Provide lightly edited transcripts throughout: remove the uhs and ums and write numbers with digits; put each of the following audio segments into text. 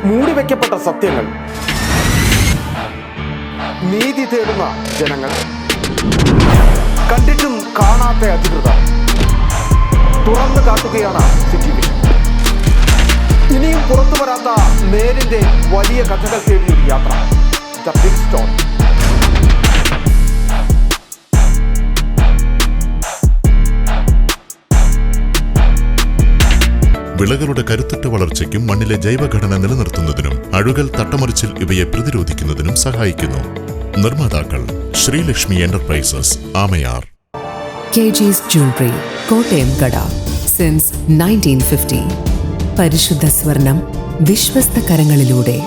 മൂടിവെക്കപ്പെട്ട സത്യങ്ങൾ, നീതി തേടുന്ന ജനങ്ങൾ, കണ്ടിട്ടും കാണാത്ത അധികൃതർ തുറന്നു കാട്ടുകയാണ് സിറ്റി വിഷൻ. ഇനിയും പുറത്തു വരാത്ത നേരിന്റെ വലിയ കഥകൾ തേടിയൊരു യാത്ര, ദ ബിഗ് സ്റ്റോറി. വിളകളുടെ കരുത്തുറ്റ വളർച്ചയ്ക്കും മണ്ണിലെ ജൈവഘടന നിലനിർത്തുന്നതിനും അഴുകൽ, തട്ടമറിച്ചിൽ ഇവയെ പ്രതിരോധിക്കുന്നതിനും സഹായിക്കുന്നു. നിർമ്മാതാക്കൾ Sreelakshmi enterprises, Amayar. KG's jewellery, Kottayam കട, സിൻസ് 1950. പരിശുദ്ധ സ്വർണം വിശ്വസ്ത കരങ്ങളിലൂടെ.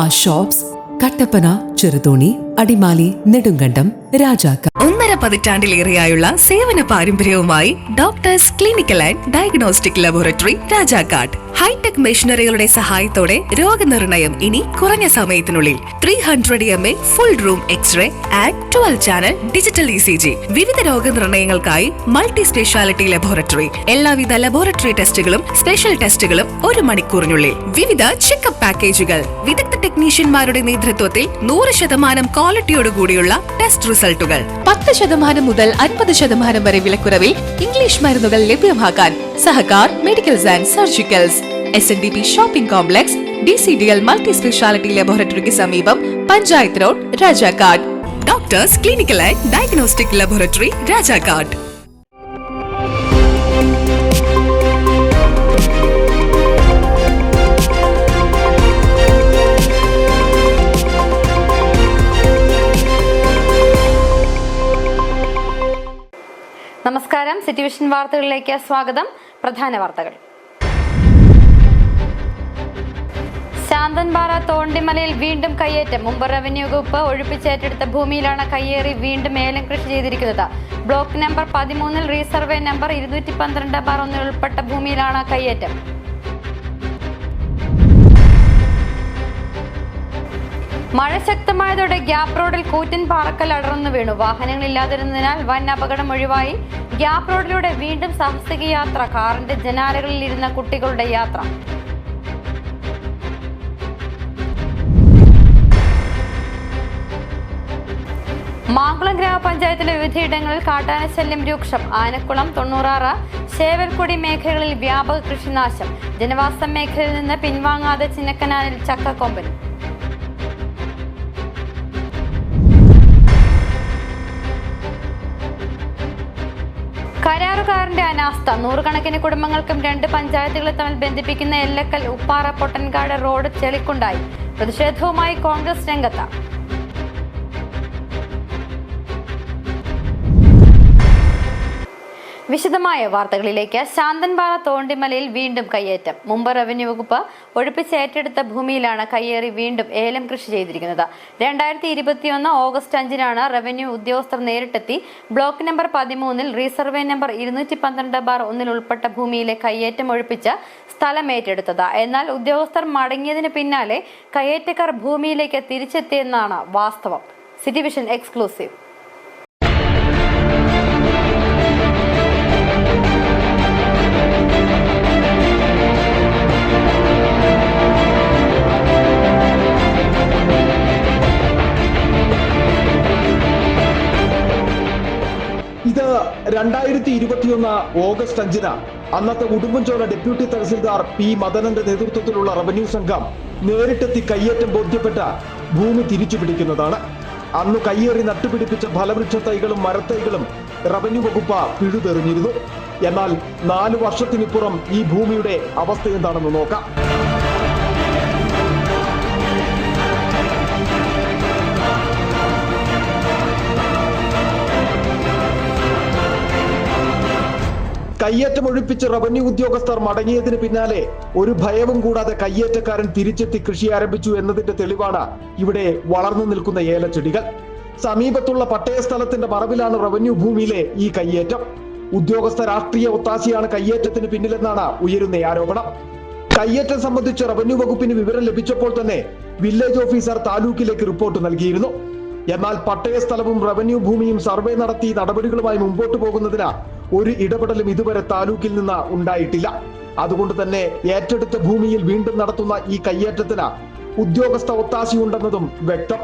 ആ ഷോപ്സ് കട്ടപ്പന, ചെറുതോണി, അടിമാലി, നെടുങ്കണ്ടം, രാജാക്ക. 1.5 പതിറ്റാണ്ടിലേറെയായുള്ള സേവന പാരമ്പര്യവുമായി doctors clinical and diagnostic laboratory, Rajakkad. Hi tech മെഷീനറികളുടെ സഹായത്തോടെ രോഗനിർണയം ഇനി കുറഞ്ഞ സമയത്തിനുള്ളിൽ. 300 ml full room x ray and 12 channel digital ECG. വിവിധ രോഗനിർണയങ്ങൾക്കായി മൾട്ടി സ്പെഷ്യാലിറ്റി ലബോറട്ടറി. എല്ലാവിധ ലബോറട്ടറി ടെസ്റ്റുകളും സ്പെഷ്യൽ ടെസ്റ്റുകളും 1 മണിക്കൂറിനുള്ളിൽ. വിവിധ ചെക്കപ്പ് പാക്കേജുകൾ. വിദഗ്ധ ടെക്നീഷ്യന്മാരുടെ നേതൃത്വത്തിൽ 100% ക്വാളിറ്റിയോടുകൂടിയുള്ള ടെസ്റ്റ് റിസൾട്ടുകൾ. 10% മുതൽ 50% വരെ വിലക്കുറവിൽ ഇംഗ്ലീഷ് മരുന്നുകൾ ലഭ്യമാക്കാൻ Sahakar medicals and surgicals, SNDP shopping complex, DCDL multi speciality ലബോറട്ടറിക്ക് സമീപം, panchayat road, Rajakkad. Doctors clinical and diagnostic laboratory, Rajakkad. നമസ്കാരം. സിറ്റി വിഷൻ വാർത്തകളിലേക്ക് സ്വാഗതം. പ്രധാന വാർത്തകൾ. ശാന്തൻപാറ തോണ്ടിമലയിൽ വീണ്ടും കയ്യേറ്റം. മുമ്പ് റവന്യൂ വകുപ്പ് ഒഴിപ്പിച്ചേറ്റെടുത്ത ഭൂമിയിലാണ് കയ്യേറി വീണ്ടും ഏലം കൃഷി ചെയ്തിരിക്കുന്നത്. ബ്ലോക്ക് നമ്പർ 13 റീസർവേ നമ്പർ 212/1 ഉൾപ്പെട്ട ഭൂമിയിലാണ് കയ്യേറ്റം. മഴ ശക്തമായതോടെ ഗ്യാപ് റോഡിൽ കൂറ്റൻ പാറക്കൽ അടർന്നു വീണു. വാഹനങ്ങളില്ലാതിരുന്നതിനാൽ വൻ അപകടം ഒഴിവായി. ഗ്യാപ് റോഡിലൂടെ വീണ്ടും സാഹസിക യാത്ര. കാറിന്റെ ജനാലകളിൽ ഇരുന്ന കുട്ടികളുടെ യാത്ര. മാങ്കുളം ഗ്രാമപഞ്ചായത്തിലെ വിവിധയിടങ്ങളിൽ കാട്ടാന ശല്യം രൂക്ഷം. ആനക്കുളം, 96, ശേവൽക്കൊടി മേഖലകളിൽ വ്യാപക കൃഷിനാശം. ജനവാസ മേഖലയിൽ നിന്ന് പിൻവാങ്ങാതെ ചിന്നക്കനാലിൽ ചക്കക്കൊമ്പൻ. കരാറുകാരന്റെ അനാസ്ഥ. 100 കണക്കിന് കുടുംബങ്ങൾക്കും 2 പഞ്ചായത്തുകളെ തമ്മിൽ ബന്ധിപ്പിക്കുന്ന എല്ലക്കൽ ഉപ്പാറ പൊട്ടൻകാട് റോഡ് ചെളിക്കുണ്ടായി. പ്രതിഷേധവുമായി കോൺഗ്രസ് രംഗത്ത്. വിശദമായ വാർത്തകളിലേക്ക്. ശാന്തൻപാറ തോണ്ടിമലയിൽ വീണ്ടും കയ്യേറ്റം. മുമ്പ് റവന്യൂ വകുപ്പ് ഒഴിപ്പിച്ചേറ്റെടുത്ത ഭൂമിയിലാണ് കയ്യേറി വീണ്ടും ഏലം കൃഷി ചെയ്തിരിക്കുന്നത്. 2021 ഓഗസ്റ്റ് 5-നാണ് റവന്യൂ ഉദ്യോഗസ്ഥർ നേരിട്ടെത്തി ബ്ലോക്ക് നമ്പർ 13 റീസർവേ നമ്പർ 212/1 ഉൾപ്പെട്ട ഭൂമിയിലെ കയ്യേറ്റം ഒഴിപ്പിച്ച് സ്ഥലം ഏറ്റെടുത്തത്. എന്നാൽ ഉദ്യോഗസ്ഥർ മടങ്ങിയതിന് പിന്നാലെ കയ്യേറ്റക്കാർ ഭൂമിയിലേക്ക് തിരിച്ചെത്തിയെന്നാണ് വാസ്തവം. City vision exclusive. ഇത് 2021 ഓഗസ്റ്റ് 5-ന് അന്നത്തെ ഉടുമ്പൻചോല ഡെപ്യൂട്ടി തഹസിൽദാർ P. മദനന്റെ നേതൃത്വത്തിലുള്ള റവന്യൂ സംഘം നേരിട്ടെത്തി കയ്യേറ്റം ബോധ്യപ്പെട്ട ഭൂമി തിരിച്ചു പിടിക്കുന്നതാണ്. അന്ന് കയ്യേറി നട്ടുപിടിപ്പിച്ച ഫലവൃക്ഷ തൈകളും മരത്തൈകളും റവന്യൂ വകുപ്പ് പിഴുതെറിഞ്ഞിരുന്നു. എന്നാൽ 4 വർഷത്തിനിപ്പുറം ഈ ഭൂമിയുടെ അവസ്ഥ എന്താണെന്ന് നോക്കാം. കയ്യേറ്റം ഒഴിപ്പിച്ച് റവന്യൂ ഉദ്യോഗസ്ഥർ മടങ്ങിയതിന് പിന്നാലെ ഒരു ഭയവും കൂടാതെ കയ്യേറ്റക്കാരൻ തിരിച്ചെത്തി കൃഷി ആരംഭിച്ചു എന്നതിന്റെ തെളിവാണ് ഇവിടെ വളർന്നു നിൽക്കുന്ന ഏലച്ചെടികൾ. സമീപത്തുള്ള പട്ടയ സ്ഥലത്തിന്റെ മറവിലാണ് റവന്യൂ ഭൂമിയിലെ ഈ കയ്യേറ്റം. ഉദ്യോഗസ്ഥ രാഷ്ട്രീയ ഒത്താശയാണ് കയ്യേറ്റത്തിന് പിന്നിലെന്നാണ് ഉയരുന്ന ആരോപണം. കയ്യേറ്റം സംബന്ധിച്ച് റവന്യൂ വകുപ്പിന് വിവരം ലഭിച്ചപ്പോൾ തന്നെ വില്ലേജ് ഓഫീസർ താലൂക്കിലേക്ക് റിപ്പോർട്ട് നൽകിയിരുന്നു. എന്നാൽ പട്ടയ സ്ഥലവും റവന്യൂ ഭൂമിയും സർവേ നടത്തി നടപടികളുമായി മുമ്പോട്ട് പോകുന്നതിന് ഒരു ഇടപെടലും ഇതുവരെ താലൂക്കിൽ നിന്ന് ഉണ്ടായിട്ടില്ല. അതുകൊണ്ട് തന്നെ ഏറ്റെടുത്ത ഭൂമിയിൽ വീണ്ടും നടത്തുന്ന ഈ കയ്യേറ്റത്തിന് ഉദ്യോഗസ്ഥ ഒത്താശയുണ്ടെന്നതും വ്യക്തം.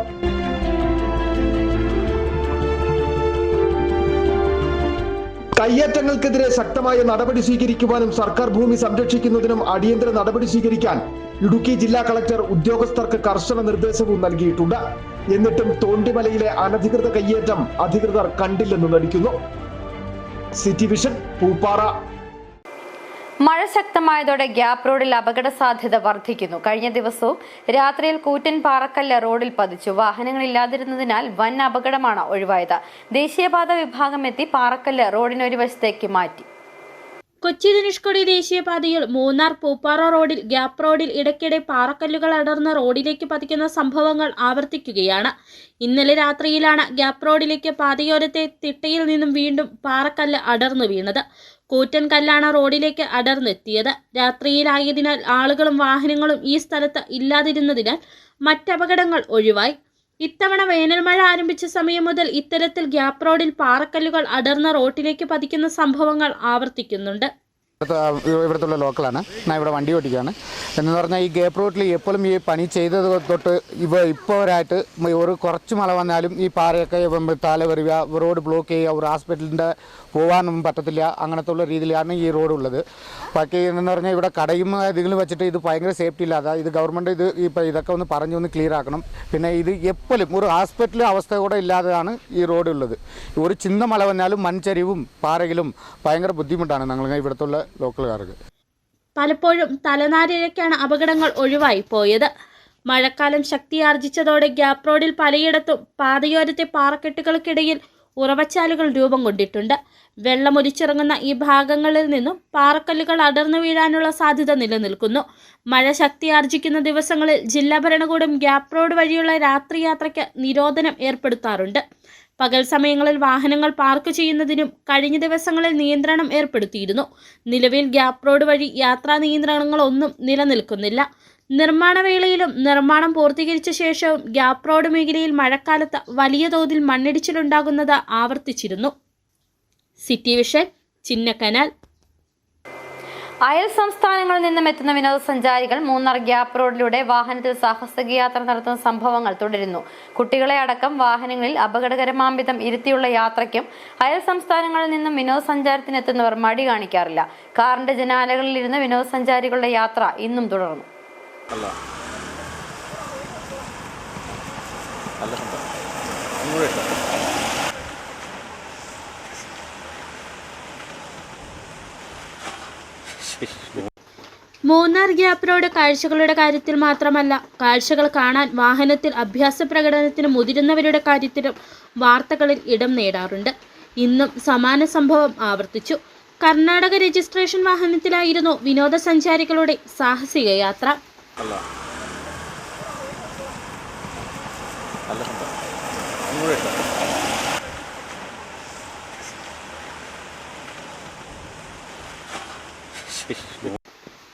കയ്യേറ്റങ്ങൾക്കെതിരെ ശക്തമായ നടപടി സ്വീകരിക്കുവാനും സർക്കാർ ഭൂമി സംരക്ഷിക്കുന്നതിനും അടിയന്തര നടപടി സ്വീകരിക്കാൻ ഇടുക്കി ജില്ലാ കളക്ടർ ഉദ്യോഗസ്ഥർക്ക് കർശന നിർദ്ദേശവും നൽകിയിട്ടുണ്ട്. എന്നിട്ടും തോണ്ടിമലയിലെ അനധികൃത കയ്യേറ്റം അധികൃതർ കണ്ടില്ലെന്ന് നടിക്കുന്നു. City vision, Pooppara. മഴ ശക്തമായതോടെ ഗ്യാപ് റോഡിൽ അപകട സാധ്യത വർദ്ധിക്കുന്നു. കഴിഞ്ഞ ദിവസവും രാത്രിയിൽ കൂറ്റൻ പാറക്കല്ല് റോഡിൽ പതിച്ചു. വാഹനങ്ങളില്ലാതിരുന്നതിനാൽ വൻ അപകടമാണ് ഒഴിവായത്. ദേശീയപാത വിഭാഗം എത്തി പാറക്കല്ല് റോഡിനൊരു വശത്തേക്ക് മാറ്റി. കൊച്ചി ധനുഷ്കോടി ദേശീയപാതയിൽ മൂന്നാർ പൂപ്പാറ റോഡിൽ ഗ്യാപ് റോഡിൽ ഇടയ്ക്കിടെ പാറക്കല്ലുകൾ അടർന്ന് റോഡിലേക്ക് പതിക്കുന്ന സംഭവങ്ങൾ ആവർത്തിക്കുകയാണ്. ഇന്നലെ രാത്രിയിലാണ് ഗ്യാപ് റോഡിലേക്ക് പാതയോരത്തെ തിട്ടയിൽ നിന്നും വീണ്ടും പാറക്കല്ല് അടർന്നു വീണത്. കൂറ്റൻ കല്ലാണ് റോഡിലേക്ക് അടർന്നെത്തിയത്. രാത്രിയിലായതിനാൽ ആളുകളും വാഹനങ്ങളും ഈ സ്ഥലത്ത് ഇല്ലാതിരുന്നതിനാൽ മറ്റപകടങ്ങൾ ഒഴിവായി. ഇത്തവണ വേനൽ മഴ ആരംഭിച്ച സമയം മുതൽ ഇത്തരത്തിൽ ഗ്യാപ് റോഡിൽ പാറക്കല്ലുകൾ അടർന്ന റോഡിലേക്ക് പതിക്കുന്ന സംഭവങ്ങൾ ആവർത്തിക്കുന്നുണ്ട്. ഇവിടുത്തെ ലോക്കലാണ്. ഞാൻ ഇവിടെ വണ്ടി ഓടിക്കുകയാണ്. എന്ന് പറഞ്ഞാൽ ഈ ഗ്യാപ് റോഡിൽ എപ്പോഴും ഈ പണി ചെയ്തത് തൊട്ട് ഇപ്പോഴായിട്ട് ഒരു കുറച്ച് മഴ വന്നാലും ഈ പാറയൊക്കെ താല വരിക, റോഡ് ബ്ലോക്ക് ചെയ്യുക, ഒരു ഹോസ്പിറ്റലിൻ്റെ പോകാനൊന്നും പറ്റത്തില്ല. അങ്ങനത്തെ ഉള്ള രീതിയിലാണ് ഈ റോഡ് ഉള്ളത്. ബാക്കി എന്ന് പറഞ്ഞാൽ ഇവിടെ കടയും ഇതിലും വെച്ചിട്ട് ഇത് ഭയങ്കര സേഫ്റ്റി ഇല്ലാതെ ഇത് ഗവൺമെൻറ് ഇതൊക്കെ ഒന്ന് പറഞ്ഞൊന്ന് ക്ലിയർ ആക്കണം. പിന്നെ ഇത് എപ്പോഴും ഒരു ഹോസ്പിറ്റൽ അവസ്ഥ കൂടെ ഇല്ലാതെയാണ് ഈ റോഡ് ഉള്ളത്. ഒരു ചിന്ന മഴ വന്നാലും മൺചരിവും പാറയിലും ഭയങ്കര ബുദ്ധിമുട്ടാണ് ഞങ്ങൾ ഇവിടുത്തെ ലോക്കലുകാർക്ക്. പലപ്പോഴും തലനാരിഴയ്ക്കാണ് അപകടങ്ങൾ ഒഴിവായി പോയത്. മഴക്കാലം ശക്തിയാർജിച്ചതോടെ ഗ്യാപ് റോഡിൽ പലയിടത്തും പാതയോരത്തെ പാറക്കെട്ടുകൾക്കിടയിൽ ഉറവച്ചാലുകൾ രൂപം കൊണ്ടിട്ടുണ്ട്. വെള്ളമൊലിച്ചിറങ്ങുന്ന ഈ ഭാഗങ്ങളിൽ നിന്നും പാറക്കല്ലുകൾ അടർന്നു വീഴാനുള്ള സാധ്യത നിലനിൽക്കുന്നു. മഴ ശക്തിയാർജിക്കുന്ന ദിവസങ്ങളിൽ ജില്ലാ ഭരണകൂടം ഗ്യാപ് റോഡ് വഴിയുള്ള രാത്രിയാത്രയ്ക്ക് നിരോധനം ഏർപ്പെടുത്താറുണ്ട്. പകൽ സമയങ്ങളിൽ വാഹനങ്ങൾ പാർക്ക് ചെയ്യുന്നതിനും കഴിഞ്ഞ ദിവസങ്ങളിൽ നിയന്ത്രണം ഏർപ്പെടുത്തിയിരുന്നു. നിലവിൽ ഗ്യാപ് റോഡ് വഴി യാത്രാ നിയന്ത്രണങ്ങളൊന്നും നിലനിൽക്കുന്നില്ല. നിർമ്മാണ വേളയിലും നിർമ്മാണം പൂർത്തീകരിച്ച ശേഷവും ഗ്യാപ് റോഡ് മേഖലയിൽ മഴക്കാലത്ത് വലിയ തോതിൽ മണ്ണിടിച്ചിലുണ്ടാകുന്നത് ആവർത്തിച്ചിരുന്നു. City vision, Chinnakanal. അയൽ സംസ്ഥാനങ്ങളിൽ നിന്നും എത്തുന്ന വിനോദസഞ്ചാരികൾ മൂന്നാർ ഗ്യാപ് റോഡിലൂടെ വാഹനത്തിൽ സാഹസിക യാത്ര നടത്തുന്ന സംഭവങ്ങൾ തുടരുന്നു. കുട്ടികളെ അടക്കം വാഹനങ്ങളിൽ അപകടകരമാംവിധം ഇരുത്തിയുള്ള യാത്രയ്ക്കും അയൽ സംസ്ഥാനങ്ങളിൽ നിന്നും വിനോദസഞ്ചാരത്തിനെത്തുന്നവർ മടി കാണിക്കാറില്ല. കാറിന്റെ ജനാലകളിൽ ഇരുന്ന് വിനോദസഞ്ചാരികളുടെ യാത്ര ഇന്നും തുടർന്നു. മൂന്നാർ ഗ്യാപ് റോഡ് കാഴ്ചകളുടെ കാര്യത്തിൽ മാത്രമല്ല, കാഴ്ചകൾ കാണാൻ വാഹനത്തിൽ അഭ്യാസ പ്രകടനത്തിന് മുതിരുന്നവരുടെ കാര്യത്തിലും വാർത്തകളിൽ ഇടം നേടാറുണ്ട്. ഇന്നും സമാന സംഭവം ആവർത്തിച്ചു. കർണാടക രജിസ്ട്രേഷൻ വാഹനത്തിലായിരുന്നു വിനോദസഞ്ചാരികളുടെ സാഹസിക യാത്ര.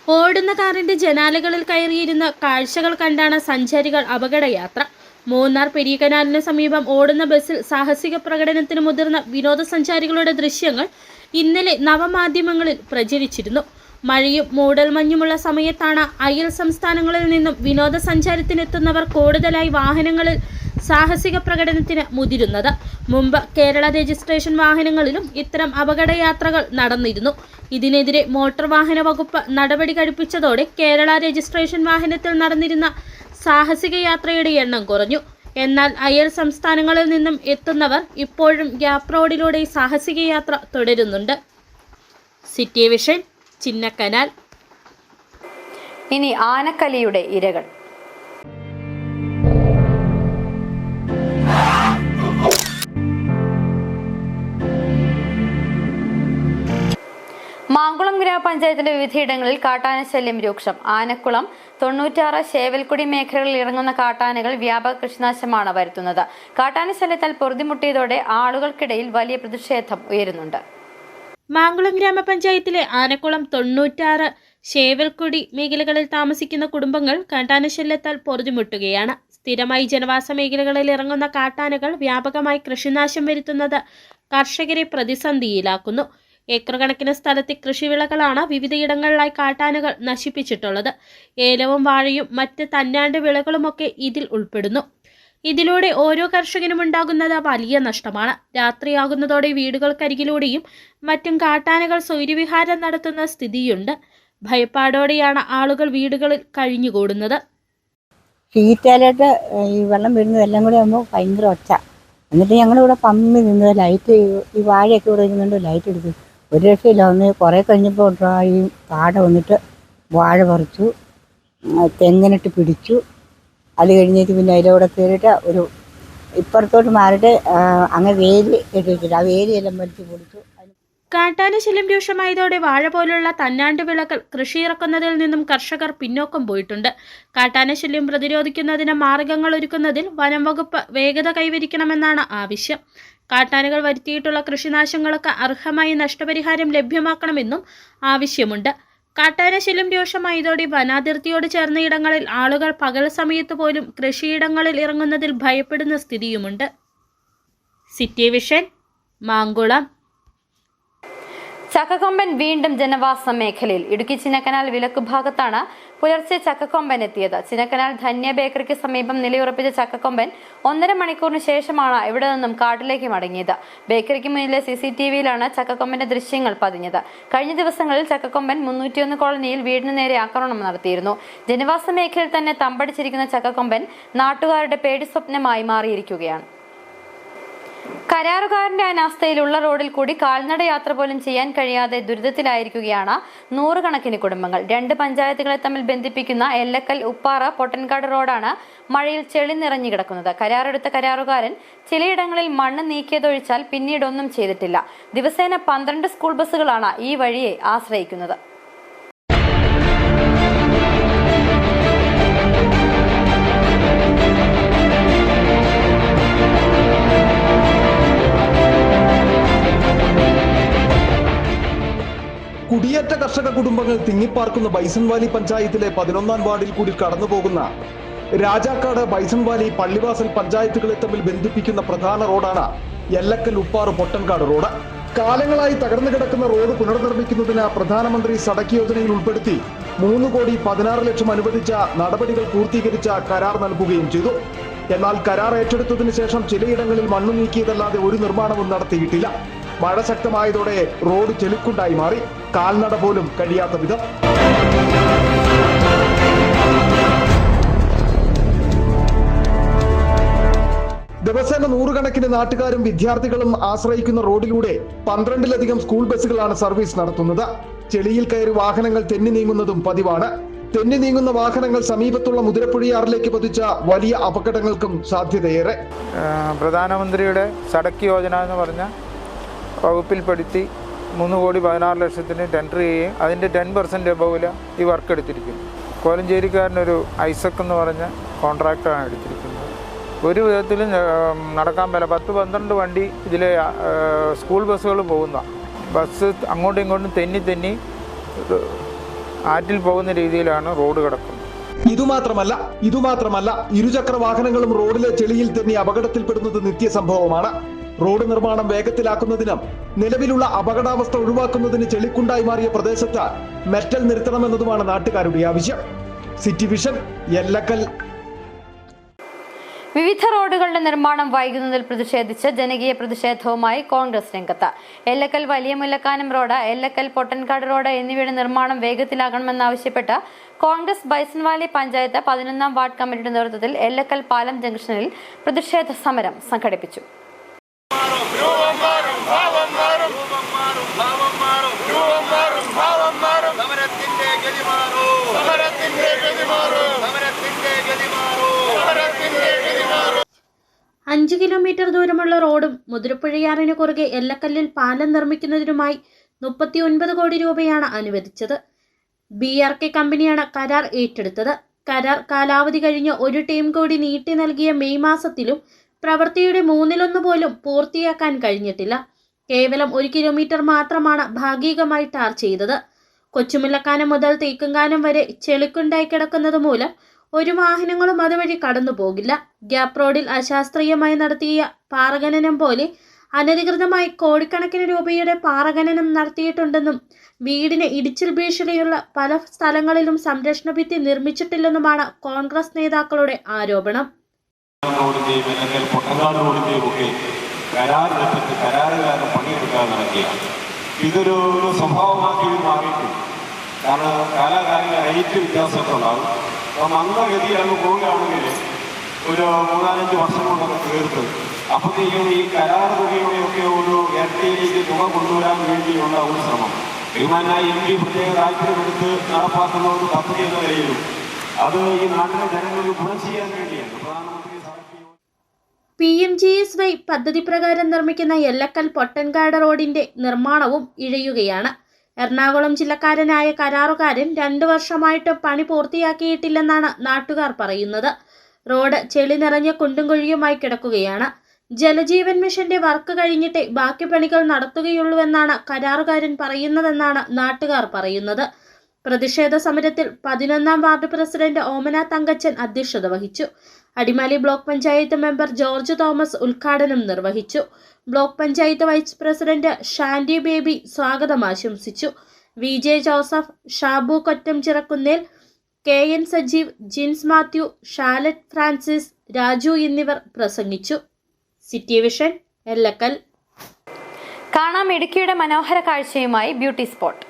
ഓടുന്ന കാറിന്റെ ജനാലകളിൽ കയറിയിരുന്ന കാഴ്ചകൾ കണ്ടാണ് സഞ്ചാരികൾ അപകടയാത്ര. മൂന്നാർ പെരിയകനാലിന് സമീപം ഓടുന്ന ബസ്സിൽ സാഹസിക പ്രകടനത്തിന് മുതിർന്ന വിനോദസഞ്ചാരികളുടെ ദൃശ്യങ്ങൾ ഇന്നലെ നവമാധ്യമങ്ങളിൽ പ്രചരിച്ചിരുന്നു. മഴയും മൂടൽമഞ്ഞുമുള്ള സമയത്താണ് അയൽ സംസ്ഥാനങ്ങളിൽ നിന്നും വിനോദസഞ്ചാരത്തിനെത്തുന്നവർ കൂടുതലായി വാഹനങ്ങളിൽ സാഹസിക പ്രകടനത്തിന് മുതിരുന്നത്. മുമ്പ് കേരള രജിസ്ട്രേഷൻ വാഹനങ്ങളിലും ഇത്തരം അപകടയാത്രകൾ നടന്നിരുന്നു. ഇതിനെതിരെ മോട്ടോർ വാഹന വകുപ്പ് നടപടി കഴിപ്പിച്ചതോടെ കേരള രജിസ്ട്രേഷൻ വാഹനത്തിൽ നടന്നിരുന്ന സാഹസിക യാത്രയുടെ എണ്ണം കുറഞ്ഞു. എന്നാൽ അയൽ സംസ്ഥാനങ്ങളിൽ നിന്നും എത്തുന്നവർ ഇപ്പോഴും ഗ്യാപ് റോഡിലൂടെ സാഹസിക യാത്ര തുടരുന്നുണ്ട്. City vision, Chinnakanal. ഇനി ആനക്കലിയുടെ ഇരകൾ. മാങ്കുളം ഗ്രാമപഞ്ചായത്തിന്റെ വിവിധയിടങ്ങളിൽ കാട്ടാനശല്യം രൂക്ഷം. ആനക്കുളം, 96 ശേവൽക്കുടി മേഖലകളിൽ ഇറങ്ങുന്ന കാട്ടാനകൾ വ്യാപക കൃഷിനാശമാണ് വരുത്തുന്നത്. കാട്ടാനശല്യത്താൽ പൊറുതിമുട്ടിയതോടെ ആളുകൾക്കിടയിൽ വലിയ പ്രതിഷേധം ഉയരുന്നുണ്ട്. മാങ്കുളം ഗ്രാമപഞ്ചായത്തിലെ ആനക്കുളം, 96 ശേവൽക്കുടി മേഖലകളിൽ താമസിക്കുന്ന കുടുംബങ്ങൾ കാട്ടാനശല്യത്താൽ പൊറുതിമുട്ടുകയാണ്. സ്ഥിരമായി ജനവാസ മേഖലകളിൽ ഇറങ്ങുന്ന കാട്ടാനകൾ വ്യാപകമായി കൃഷിനാശം വരുത്തുന്നത് കർഷകരെ പ്രതിസന്ധിയിലാക്കുന്നു. ഏക്കർ കണക്കിന് സ്ഥലത്തെ കൃഷിവിളകളാണ് വിവിധയിടങ്ങളിലായി കാട്ടാനകൾ നശിപ്പിച്ചിട്ടുള്ളത്. ഏലവും വാഴയും മറ്റ് തന്നാണ്ട് വിളകളുമൊക്കെ ഇതിൽ ഉൾപ്പെടുന്നു. ഇതിലൂടെ ഓരോ കർഷകനും ഉണ്ടാകുന്നത് വലിയ നഷ്ടമാണ്. രാത്രിയാകുന്നതോടെ വീടുകൾക്കരികിലൂടെയും മറ്റും കാട്ടാനകൾ സ്വൈര്യവിഹാരം നടത്തുന്ന സ്ഥിതിയുണ്ട്. ഭയപ്പാടോടെയാണ് ആളുകൾ വീടുകളിൽ കഴിഞ്ഞുകൂടുന്നത്. ഷീറ്റാലായിട്ട് ഈ വെള്ളം വീഴുന്നതെല്ലാം കൂടി ആകുമ്പോൾ ഭയങ്കര ഒച്ച. എന്നിട്ട് ഞങ്ങളിവിടെ പമ്മി നിന്ന് ലൈറ്റ്, ഈ വാഴയൊക്കെ ഇവിടെ ഇരുന്നുകൊണ്ട് ലൈറ്റ് എടുക്കും. ഒരു രക്ഷയില്ല. ഒന്ന് കുറേ കഴിഞ്ഞപ്പോൾ ഈ കാട വന്നിട്ട് വാഴ പറിച്ചു, തെങ്ങിനിട്ട് പിടിച്ചു. അത് കഴിഞ്ഞിട്ട് പിന്നെ അതിലൂടെ കയറിയിട്ട് ഒരു ഇപ്പുറത്തോട്ട് മാറിയിട്ട് അങ്ങനെ വേലി കെട്ടിയിട്ടില്ല. ആ വേലിയെല്ലാം വലിച്ചു പൊടിച്ചു. കാട്ടാന ശല്യം രൂക്ഷമായതോടെ വാഴ പോലുള്ള തന്നാണ്ട് വിളകൾ കൃഷി ഇറക്കുന്നതിൽ നിന്നും കർഷകർ പിന്നോക്കം പോയിട്ടുണ്ട്. കാട്ടാന ശല്യം പ്രതിരോധിക്കുന്നതിന് മാർഗങ്ങൾ ഒരുക്കുന്നതിൽ വനം വകുപ്പ് വേഗത കൈവരിക്കണമെന്നാണ് ആവശ്യം. കാട്ടാനകൾ വരുത്തിയിട്ടുള്ള കൃഷിനാശങ്ങൾക്ക് അർഹമായ നഷ്ടപരിഹാരം ലഭ്യമാക്കണമെന്നും ആവശ്യമുണ്ട്. കാട്ടാന ശല്യം രൂക്ഷമായതോടെ വനാതിർത്തിയോട് ചേർന്ന ഇടങ്ങളിൽ ആളുകൾ പകൽ സമയത്ത് പോലും കൃഷിയിടങ്ങളിൽ ഇറങ്ങുന്നതിൽ ഭയപ്പെടുന്ന സ്ഥിതിയുമുണ്ട്. City vision, Mankulam. ചക്കക്കൊമ്പൻ വീണ്ടും ജനവാസ മേഖലയിൽ. ഇടുക്കി ചിന്നക്കനാൽ വിലക്ക് ഭാഗത്താണ് പുലർച്ചെ ചക്കക്കൊമ്പൻ എത്തിയത്. ചിന്നക്കനാൽ ധന്യ ബേക്കറിക്ക് സമീപം നിലയുറപ്പിച്ച ചക്കക്കൊമ്പൻ 1.5 മണിക്കൂറിന് ശേഷമാണ് ഇവിടെ നിന്നും കാട്ടിലേക്ക് മടങ്ങിയത്. ബേക്കറിക്ക് മുന്നിലെ CCTVയിലാണ് ചക്കക്കൊമ്പന്റെ ദൃശ്യങ്ങൾ പതിഞ്ഞത്. കഴിഞ്ഞ ദിവസങ്ങളിൽ ചക്കക്കൊമ്പൻ 301 കോളനിയിൽ വീടിന് നേരെ ആക്രമണം നടത്തിയിരുന്നു. ജനവാസ മേഖലയിൽ തന്നെ തമ്പടിച്ചിരിക്കുന്ന ചക്കക്കൊമ്പൻ നാട്ടുകാരുടെ പേടി സ്വപ്നമായി മാറിയിരിക്കുകയാണ്. കരാറുകാരന്റെ അനാസ്ഥയിലുള്ള റോഡിൽ കൂടി കാൽനട യാത്ര പോലും ചെയ്യാൻ കഴിയാതെ ദുരിതത്തിലായിരിക്കുകയാണ് നൂറുകണക്കിന് കുടുംബങ്ങൾ. 2 പഞ്ചായത്തുകളെ തമ്മിൽ ബന്ധിപ്പിക്കുന്ന എല്ലക്കൽ ഉപ്പാറ പൊട്ടൻകാട് റോഡാണ് മഴയിൽ ചെളി നിറഞ്ഞു കിടക്കുന്നത്. കരാറെടുത്ത കരാറുകാരൻ ചിലയിടങ്ങളിൽ മണ്ണ് നീക്കിയതൊഴിച്ചാൽ പിന്നീടൊന്നും ചെയ്തിട്ടില്ല. ദിവസേന 12 സ്കൂൾ ബസ്സുകളാണ് ഈ വഴിയെ ആശ്രയിക്കുന്നത്. കുടിയേറ്റ കർഷക കുടുംബങ്ങൾ തിങ്ങിപ്പാർക്കുന്ന ബൈസൺ വാലി പഞ്ചായത്തിലെ 11ാം വാർഡിൽ കൂടി കടന്നുപോകുന്ന രാജാക്കാട്, ബൈസൺ വാലി, പള്ളിവാസൽ പഞ്ചായത്തുകളെ തമ്മിൽ ബന്ധിപ്പിക്കുന്ന പ്രധാന റോഡാണ് എല്ലക്കൽ ഉപ്പാറ് പൊട്ടൻകാട് റോഡ്. കാലങ്ങളായി തകർന്നു കിടക്കുന്ന റോഡ് പുനർനിർമ്മിക്കുന്നതിന് പ്രധാനമന്ത്രി സടക്ക് യോജനയിൽ ഉൾപ്പെടുത്തി 3,16,00,000 അനുവദിച്ച നടപടികൾ പൂർത്തീകരിച്ച കരാർ നൽകുകയും ചെയ്തു. എന്നാൽ കരാർ ഏറ്റെടുത്തതിനു ശേഷം ചിലയിടങ്ങളിൽ മണ്ണു നീക്കിയതല്ലാതെ ഒരു നിർമ്മാണവും നടത്തിയിട്ടില്ല. മഴ ശക്തമായതോടെ റോഡ് ചെളിക്കുണ്ടായി മാറി. കാൽനട പോലും കഴിയാത്ത വിധം. ദിവസേന നൂറുകണക്കിന് നാട്ടുകാരും വിദ്യാർത്ഥികളും ആശ്രയിക്കുന്ന റോഡിലൂടെ 12ലധികം സ്കൂൾ ബസ്സുകളാണ് സർവീസ് നടത്തുന്നത്. ചെളിയിൽ കയറി വാഹനങ്ങൾ തെന്നി നീങ്ങുന്നതും പതിവാണ്. തെന്നി നീങ്ങുന്ന വാഹനങ്ങൾ സമീപത്തുള്ള മുതിരപ്പുഴയാറിലേക്ക് പതിച്ച വലിയ അപകടങ്ങൾക്കും സാധ്യതയേറെ. പ്രധാനമന്ത്രിയുടെ സടക്ക് യോജന എന്ന് പറഞ്ഞ വകുപ്പിൽപ്പെടുത്തി 3,16,00,000 ടെൻഡർ ചെയ്യുകയും അതിൻ്റെ 10% എബോവിൽ ഈ വർക്ക് എടുത്തിരിക്കുന്നു. കോലഞ്ചേരിക്കാരനൊരു ഐസക് എന്ന് പറഞ്ഞ കോൺട്രാക്ടറാണ് എടുത്തിരിക്കുന്നത്. ഒരു വിധത്തിലും നടക്കാൻ പറ്റില്ല. 10-12 വണ്ടി ഇതിലെ സ്കൂൾ ബസ്സുകൾ പോകുന്ന ബസ് അങ്ങോട്ടും ഇങ്ങോട്ടും തെന്നി ആറ്റിൽ പോകുന്ന രീതിയിലാണ് റോഡ് കിടക്കുന്നത്. ഇതുമാത്രമല്ല ഇരുചക്ര വാഹനങ്ങളും റോഡിലെ ചെളിയിൽ തന്നെ അപകടത്തിൽപ്പെടുന്നത് നിത്യസംഭവമാണ്. റോഡ് നിർമ്മാണം വേഗത്തിലാക്കുന്നതിനും നിലവിലുള്ള അപകടാവസ്ഥ ഒഴിവാക്കുന്നതിന് ചെളിക്കുണ്ടായി മാറിയ പ്രദേശത്ത് മെറ്റൽ നിർത്തണമെന്നതുമാണ് നാട്ടുകാരുടെ ആവശ്യം. City vision, Ellakkal. വിവിധ റോഡുകളുടെ നിർമ്മാണം വൈകുന്നതിൽ പ്രതിഷേധിച്ച് ജനകീയ പ്രതിഷേധവുമായി കോൺഗ്രസ് രംഗത്ത്. എല്ലക്കൽ വലിയ മുല്ലക്കാനം റോഡ്, എല്ലക്കൽ പൊട്ടൻകാട് റോഡ് എന്നിവയുടെ നിർമ്മാണം വേഗത്തിലാക്കണമെന്നാവശ്യപ്പെട്ട് കോൺഗ്രസ് ബൈസൺ വാലി പഞ്ചായത്ത് 11ാം വാർഡ് കമ്മിറ്റിയുടെ നേതൃത്വത്തിൽ എല്ലക്കൽ പാലം ജംഗ്ഷനിൽ പ്രതിഷേധ സമരം സംഘടിപ്പിച്ചു. അഞ്ച് കിലോമീറ്റർ ദൂരമുള്ള റോഡും മുതിരപ്പുഴയാറിന് കുറുകെ എല്ലക്കല്ലിൽ പാലം നിർമ്മിക്കുന്നതിനുമായി 39 കോടി രൂപയാണ് അനുവദിച്ചത്. BRK കമ്പനിയാണ് കരാർ ഏറ്റെടുത്തത്. കരാർ കാലാവധി കഴിഞ്ഞ് ഒരു ടീം കൂടി നീട്ടി നൽകിയ മെയ് മാസത്തിലും പ്രവൃത്തിയുടെ 1/3 പോലും പൂർത്തിയാക്കാൻ കഴിഞ്ഞിട്ടില്ല. കേവലം 1 കിലോമീറ്റർ മാത്രമാണ് ഭാഗികമായി ടാർ ചെയ്തത്. കൊച്ചുമുല്ലക്കാനം മുതൽ തേക്കുംകാനം വരെ ചെളിക്കുണ്ടായി കിടക്കുന്നത് മൂലം ഒരു വാഹനങ്ങളും അതുവഴി കടന്നു പോകില്ല. ഗ്യാപ് റോഡിൽ അശാസ്ത്രീയമായി നടത്തിയ പാറഖനനം പോലെ അനധികൃതമായി കോടിക്കണക്കിന് രൂപയുടെ പാറഖനനം നടത്തിയിട്ടുണ്ടെന്നും വീടിന് ഇടിച്ചിൽ ഭീഷണിയുള്ള പല സ്ഥലങ്ങളിലും സംരക്ഷണ ഭിത്തി നിർമ്മിച്ചിട്ടില്ലെന്നുമാണ് കോൺഗ്രസ് നേതാക്കളുടെ ആരോപണം. റോഡിന്റെയും അല്ലെങ്കിൽ പൊട്ടങ്കാട് റോഡിന്റെയും ഒക്കെ കരാറിലെടുത്തിട്ട് കരാറുകാരൻ പണിയെടുക്കാൻ നടക്കുകയാണ്. ഇതൊരു സ്വഭാവമാക്കി മാറിയിട്ടുണ്ട്. കാരണം കാലാകാലിക റേറ്റ് വ്യത്യാസമൊക്കെ ഉണ്ടാകും. അപ്പം മന്ദഗതിയിൽ അങ്ങ് പോവുകയാണെങ്കിൽ ഒരു 3-5 വർഷം കൊണ്ടൊക്കെ തീർത്ത് അപ്പോഴത്തേക്കും ഈ കരാർ തുകയുടെയൊക്കെ ഒരു ഇരട്ടിയിലേക്ക് തുക കൊണ്ടുവരാൻ വേണ്ടിയുള്ള ഒരു ശ്രമം ബഹുമാനായ MP പ്രത്യേക താല്പര്യമെടുത്ത് നടപ്പാക്കുന്ന ഒരു പദ്ധതി എന്ന നിലയിലും അത് ഈ നാട്ടിലെ ജനങ്ങൾക്ക് ഗുണം ചെയ്യാൻ വേണ്ടിയാണ് പ്രധാനമന്ത്രി PMGSY പദ്ധതി പ്രകാരം നിർമ്മിക്കുന്ന എല്ലക്കൽ പൊട്ടൻകാട് റോഡിന്റെ നിർമ്മാണവും ഇഴയുകയാണ്. എറണാകുളം ജില്ലക്കാരനായ കരാറുകാരൻ 2 വർഷമായിട്ട് പണി പൂർത്തിയാക്കിയിട്ടില്ലെന്നാണ് നാട്ടുകാർ പറയുന്നത്. റോഡ് ചെളി നിറഞ്ഞ കുണ്ടും കുഴിയുമായി കിടക്കുകയാണ്. ജലജീവൻ മിഷന്റെ വർക്ക് കഴിഞ്ഞിട്ടേ ബാക്കി പണികൾ നടത്തുകയുള്ളൂവെന്നാണ് കരാറുകാരൻ പറയുന്നതെന്നാണ് നാട്ടുകാർ പറയുന്നത്. പ്രതിഷേധ സമരത്തിൽ 11ാം വാർഡ് പ്രസിഡന്റ് ഓമന തങ്കച്ചൻ അധ്യക്ഷത വഹിച്ചു. അടിമാലി ബ്ലോക്ക് പഞ്ചായത്ത് മെമ്പർ ജോർജ് തോമസ് ഉദ്ഘാടനം നിർവഹിച്ചു. Block panchayat vice president Shandy Baby സ്വാഗതം ആശംസിച്ചു. VJ ജോസഫ്, ഷാബു കൊറ്റംചിറക്കുന്നേൽ, KN സജീവ്, ജിൻസ് മാത്യു, ഷാലറ്റ് ഫ്രാൻസിസ്, രാജു എന്നിവർ പ്രസംഗിച്ചു. City vision, Ellakkal. കാണാം ഇടുക്കിയുടെ മനോഹര കാഴ്ചയുമായി ബ്യൂട്ടി സ്പോട്ട്.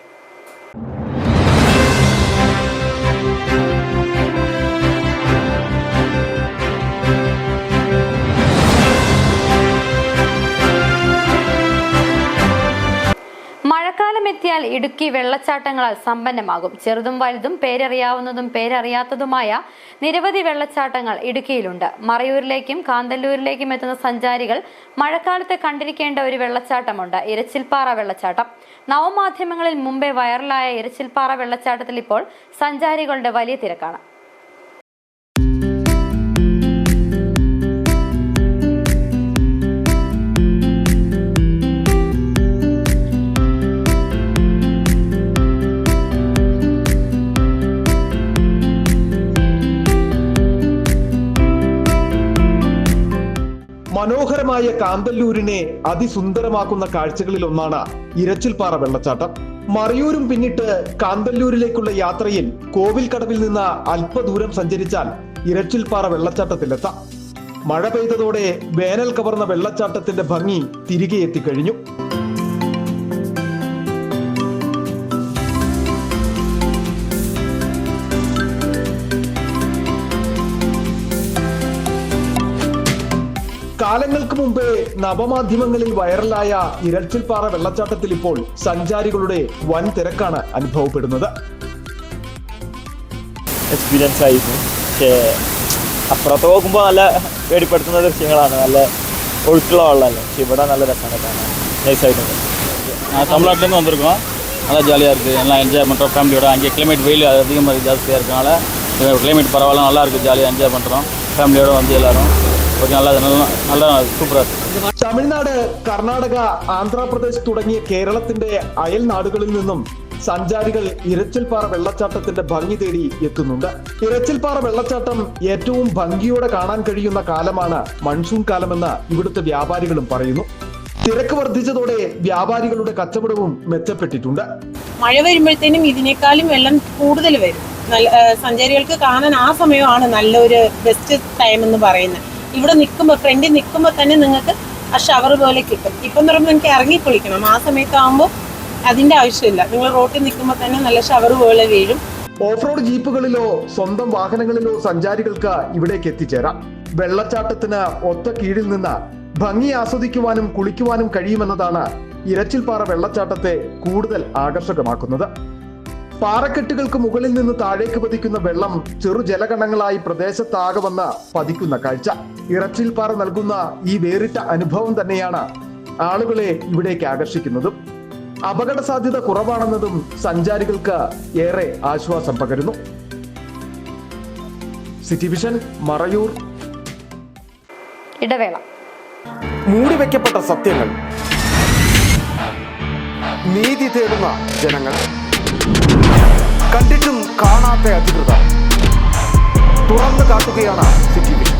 മഴക്കാലം എത്തിയാൽ ഇടുക്കി വെള്ളച്ചാട്ടങ്ങളാൽ സമ്പന്നമാകും. ചെറുതും വലുതും പേരറിയാവുന്നതും പേരറിയാത്തതുമായ നിരവധി വെള്ളച്ചാട്ടങ്ങൾ ഇടുക്കിയിലുണ്ട്. മറയൂരിലേക്കും കാന്തല്ലൂരിലേക്കും എത്തുന്ന സഞ്ചാരികൾ മഴക്കാലത്ത് കണ്ടിരിക്കേണ്ട ഒരു വെള്ളച്ചാട്ടമുണ്ട്, ഇരച്ചിൽപ്പാറ വെള്ളച്ചാട്ടം. നവമാധ്യമങ്ങളിൽ മുമ്പേ വൈറലായ ഇരച്ചിൽപ്പാറ വെള്ളച്ചാട്ടത്തിൽ ഇപ്പോൾ സഞ്ചാരികളുടെ വലിയ തിരക്കാണ്. മനോഹരമായ കാന്തല്ലൂരിനെ അതിസുന്ദരമാക്കുന്ന കാഴ്ചകളിൽ ഒന്നാണ് ഇരച്ചിൽപ്പാറ വെള്ളച്ചാട്ടം. മറയൂരും പിന്നിട്ട് കാന്തല്ലൂരിലേക്കുള്ള യാത്രയിൽ കോവിൽക്കടവിൽ നിന്ന് അല്പദൂരം സഞ്ചരിച്ചാൽ ഇരച്ചിൽപ്പാറ വെള്ളച്ചാട്ടത്തിലെത്താം. മഴ പെയ്തതോടെ വേനൽ കവർന്ന വെള്ളച്ചാട്ടത്തിന്റെ ഭംഗി തിരികെ എത്തിക്കഴിഞ്ഞു. കാലങ്ങൾക്ക് മുമ്പേ നവമാധ്യമങ്ങളിൽ വൈറലായ ഇരച്ചിൽപ്പാറ വെള്ളച്ചാട്ടത്തിൽ ഇപ്പോൾ സഞ്ചാരികളുടെ വൻ തിരക്കാണ് അനുഭവപ്പെടുന്നത്. എക്സ്പീരിയൻസ് ആയിരുന്നു. പക്ഷേ അപ്പുറത്ത് നോക്കുമ്പോൾ നല്ല പേടിപ്പെടുത്തുന്ന ദൃശ്യങ്ങളാണ്. നല്ല ഒഴുക്കുള്ള വെള്ളമല്ലേ. പക്ഷെ ഇവിടെ നല്ല രസമാണ് കാണാൻ. നൈസായിട്ടുണ്ട്. தமிழ்நாட்டிலேருந்து வந்திருக்கோம். நல்லா ஜாலியாக இருக்குது. நல்லா என்ஜாய் பண்ணுறோம் ஃபேமிலியோட. அங்கே கிளைமேட் வெயில் அதிகமாக ஜாஸ்தியாக இருக்கனால கிளைமேட் பரவாயில்ல, நல்லா இருக்குது. ஜாலியாக என்ஜாய் பண்ணுறோம் ஃபேமிலியோட வந்து எல்லாரும். നല്ല സൂപ്പറാണ്. തമിഴ്നാട്, കർണാടക, ആന്ധ്രാപ്രദേശ് തുടങ്ങിയ കേരളത്തിന്റെ അയൽ നാടുകളിൽ നിന്നും സഞ്ചാരികൾ ഇരച്ചിൽപ്പാറ വെള്ളച്ചാട്ടത്തിന്റെ ഭംഗി തേടി എത്തുന്നുണ്ട്. ഇരച്ചിൽപ്പാറ വെള്ളച്ചാട്ടം ഏറ്റവും ഭംഗിയോടെ കാണാൻ കഴിയുന്ന കാലമാണ് മൺസൂൺ കാലമെന്ന് ഇവിടുത്തെ വ്യാപാരികളും പറയുന്നു. തിരക്ക് വർദ്ധിച്ചതോടെ വ്യാപാരികളുടെ കച്ചവടവും മെച്ചപ്പെട്ടിട്ടുണ്ട്. മഴ വരുമ്പോഴത്തേനും ഇതിനേക്കാളും വെള്ളം കൂടുതൽ വരും. സഞ്ചാരികൾക്ക് കാണാൻ ആ സമയമാണ് നല്ലൊരു ബെസ്റ്റ് ടൈം എന്ന് പറയുന്നത്. ഇവിടെ നിൽക്കുമ്പോൾ ഫ്രണ്ടിൽ നിൽക്കുമ്പോൾ തന്നെ നിങ്ങൾക്ക് ആ ഷവർ പോലെ കിട്ടും. ഇപ്പം പറയുമ്പോൾ നിങ്ങൾക്ക് ഇറങ്ങി കുളിക്കണം. ആ സമയത്താകുമ്പോൾ അതിൻ്റെ ആവശ്യമില്ല. നിങ്ങൾ റോട്ടിൽ നിൽക്കുമ്പോൾ തന്നെ നല്ല ഷവർ പോലെ വീഴും. ഓഫ് റോഡ് ജീപ്പുകളിലോ സ്വന്തം വാഹനങ്ങളിലോ സഞ്ചാരികൾക്ക് ഇവിടേക്ക് എത്തിച്ചേരാം. വെള്ളച്ചാട്ടത്തിന് ഒത്ത കീഴിൽ നിന്ന് ഭംഗി ആസ്വദിക്കുവാനും കുളിക്കുവാനും കഴിയുമെന്നതാണ് ഇരച്ചിൽപ്പാറ വെള്ളച്ചാട്ടത്തെ കൂടുതൽ ആകർഷകമാക്കുന്നത്. പാറക്കെട്ടുകൾക്ക് മുകളിൽ നിന്ന് താഴേക്ക് പതിക്കുന്ന വെള്ളം ചെറു ജലകണങ്ങളായി പ്രദേശത്താകെ വന്ന് പതിക്കുന്ന കാഴ്ച. ഇരച്ചിൽപ്പാറ നൽകുന്ന ഈ വേറിട്ട അനുഭവം തന്നെയാണ് ആളുകളെ ഇവിടേക്ക് ആകർഷിക്കുന്നതും. അപകട സാധ്യത കുറവാണെന്നതും സഞ്ചാരികൾക്ക് ഏറെ ആശ്വാസം പകരുന്നു. City vision, Marayur. ഇടവേള. മൂടിവെക്കപ്പെട്ട സത്യങ്ങൾ, നീതി തേടുന്ന ജനങ്ങൾ, കണ്ടിട്ടും കാണാത്ത അധികൃതർ തുറന്നു കാട്ടുകയാണ് സിറ്റി വിഷൻ.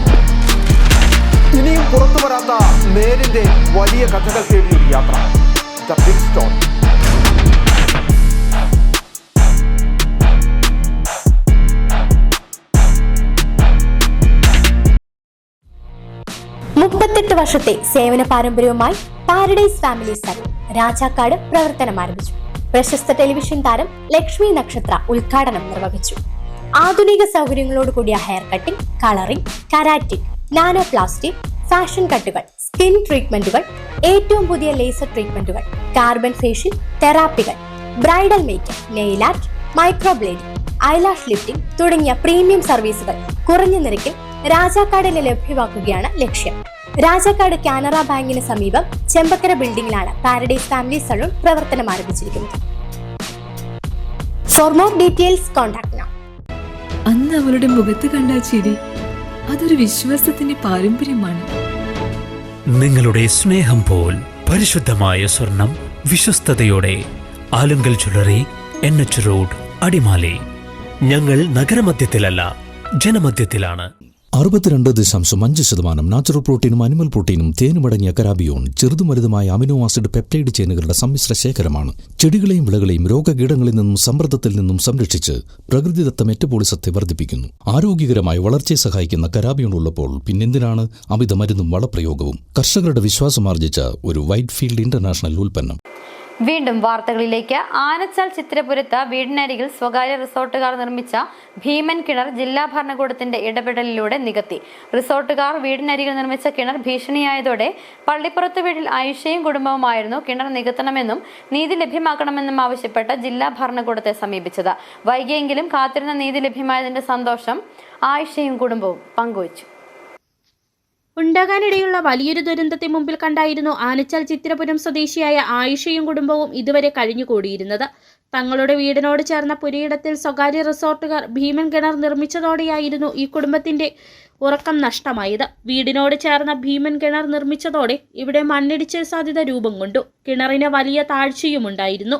ഇനിയും പുറത്തു വരാത്ത നേരിന്റെ വലിയ കഥകൾ തേടിയൊരു യാത്ര. The big story. മുപ്പത്തെട്ട് വർഷത്തെ സേവന പാരമ്പര്യവുമായി പാരഡൈസ് ഫാമിലി സലൂൺ രാജാക്കാട് പ്രവർത്തനം ആരംഭിച്ചു. പ്രശസ്ത ടെലിവിഷൻ താരം ലക്ഷ്മി നക്ഷത്ര ഉദ്ഘാടനം നിർവഹിച്ചു. ആധുനിക സൗകര്യങ്ങളോട് കൂടിയ hair cutting, colouring, keratin, nano plastic, fashion കട്ടുകൾ, സ്കിൻ ട്രീറ്റ്മെന്റുകൾ, ഏറ്റവും പുതിയ ലേസർ ട്രീറ്റ്മെന്റുകൾ, കാർബൺ ഫേഷ്യൽ തെറാപ്പികൾ, bridal makeup, nail art, microblading, eyelash lifting തുടങ്ങിയ പ്രീമിയം സർവീസുകൾ കുറഞ്ഞ നിരക്കിൽ രാജാക്കാടിന് ലഭ്യമാക്കുകയാണ് ലക്ഷ്യം. രാജാക്കാട് കാനറ ബാങ്കിന് സമീപം ചെമ്പക്കര ബിൽഡിംഗിലാണ് പാരഡൈസ് ഫാമിലി സലൂൺ പ്രവർത്തനം ആരംഭിച്ചിരിക്കുന്നത്. For more details contact now. അന്ന് അവളുടെ മുഖത്ത് കണ്ട ചിരി അതൊരു വിശ്വാസത്തിന്റെ പാരമ്പര്യമാണ്. നിങ്ങളുടെ സ്നേഹം പോൽ പരിശുദ്ധമായ സ്വർണം വിശ്വസ്തയോടെ Alunkal jewellery, NH road, Adimali. ഞങ്ങൾ നഗരമധ്യത്തിലല്ല, ജനമധ്യത്തിലാണ്. 62.5% നാച്ചുറൽ പ്രോട്ടീനും അനിമൽ പ്രോട്ടീനും തേനുമടങ്ങിയ കരാബിയോൺ ചെറുതും വലുതുമായ അമിനോ ആസിഡ് പെപ്റ്റൈഡ് ചെയിനുകളുടെ സമ്മിശ്ര ശേഖരമാണ്. ചെടികളെയും വിളകളെയും രോഗകീടങ്ങളിൽ നിന്നും സമ്മർദ്ദത്തിൽ നിന്നും സംരക്ഷിച്ച് പ്രകൃതിദത്ത മെറ്റബോളിസത്തെ വർദ്ധിപ്പിക്കുന്നു. ആരോഗ്യകരമായ വളർച്ചയെ സഹായിക്കുന്ന കരാബിയോൺ ഉള്ളപ്പോൾ പിന്നെന്തിനാണ് അമിത മരുന്നും വളപ്രയോഗവും? കർഷകരുടെ വിശ്വാസമാർജിച്ച ഒരു വൈറ്റ് ഫീൽഡ് ഇന്റർനാഷണൽ ഉൽപ്പന്നം. വീണ്ടും വാർത്തകളിലേക്ക്. ആനച്ചാൽ ചിത്രപുരത്ത് വീടിനരികിൽ സ്വകാര്യ റിസോർട്ടുകാർ നിർമ്മിച്ച ഭീമൻ കിണർ ജില്ലാ ഭരണകൂടത്തിന്റെ ഇടപെടലിലൂടെ നികത്തി. റിസോർട്ടുകാർ വീടിനരികിൽ നിർമ്മിച്ച കിണർ ഭീഷണിയായതോടെ പള്ളിപ്പുറത്ത് വീട്ടിൽ ആയിഷയും കുടുംബവുമായിരുന്നു കിണർ നികത്തണമെന്നും നീതി ലഭ്യമാക്കണമെന്നും ആവശ്യപ്പെട്ട് ജില്ലാ ഭരണകൂടത്തെ സമീപിച്ചത്. വൈകിയെങ്കിലും കാത്തിരുന്ന നീതി ലഭ്യമായതിന്റെ സന്തോഷം ആയിഷയും കുടുംബവും പങ്കുവച്ചു. ഉണ്ടാകാനിടയുള്ള വലിയൊരു ദുരന്തത്തെ മുമ്പിൽ കണ്ടായിരുന്നു ആനച്ചാൽ ചിത്രപുരം സ്വദേശിയായ ആയിഷയും കുടുംബവും ഇതുവരെ കഴിഞ്ഞുകൂടിയിരുന്നത്. തങ്ങളുടെ വീടിനോട് ചേർന്ന പുരയിടത്തിൽ സ്വകാര്യ റിസോർട്ടുകാർ ഭീമൻ കിണർ നിർമ്മിച്ചതോടെയായിരുന്നു ഈ കുടുംബത്തിന്റെ ഉറക്കം നഷ്ടമായത്. വീടിനോട് ചേർന്ന ഭീമൻ കിണർ നിർമ്മിച്ചതോടെ ഇവിടെ മണ്ണിടിച്ചിൽ സാധ്യത രൂപം കൊണ്ടു. കിണറിന് വലിയ താഴ്ചയുമുണ്ടായിരുന്നു.